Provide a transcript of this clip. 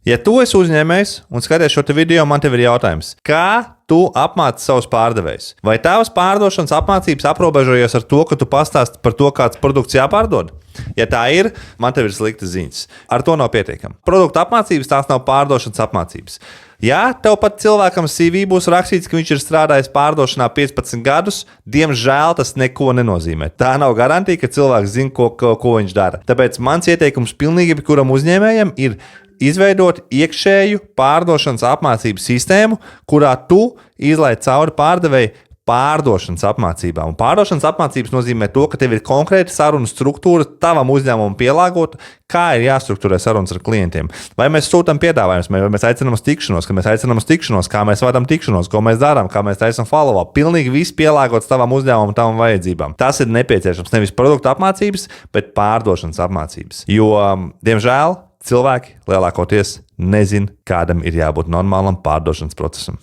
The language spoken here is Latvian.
Ja tu esi uzņēmējs un skaties šo video, man tev ir jautājums. Kā tu apmāci savus pārdevējus? Vai tavas pārdošanas apmācības aprobežojas ar to, ka tu pastāsti par to, kāds produkts jāpārdod? Ja tā ir, man tev ir sliktas ziņas. Ar to nav pietiekami. Produktu apmācības tās nav pārdošanas apmācības. Ja tev pat cilvēkam CV būs rakstīts, ka viņš ir strādājis pārdošanā 15 gadus, diemžēl tas neko nenozīmē. Tā nav garantija, ka cilvēks zina, ko viņš dara. Tāpēc mans ieteikums pilnīgi jebkuram uzņēmējam ir izveidot iekšēju pārdošanas apmācību sistēmu, kurā tu izlaiž cauri pārdevēju pārdošanas apmācībām. Un pārdošanas apmācības nozīmē to, ka tev ir konkrēta sarunu struktūra tavam uzņēmumam pielāgota, kā ir jāstrukturē sarunas ar klientiem. Vai mēs sūtām piedāvājumus, vai mēs aicinām uz tikšanos, ka mēs aicinām uz tikšanos, kā mēs vadām tikšanos, ko mēs darām, kā mēs taisām follow-up. Pilnīgi viss pielāgots tavam uzņēmumam, tavam vajadzībām. Tas ir nepieciešams nevis produktu apmācības, bet pārdošanas apmācības. Jo, diemžēl, cilvēki lielākoties nezina, kādam ir jābūt normālam pārdošanas procesam.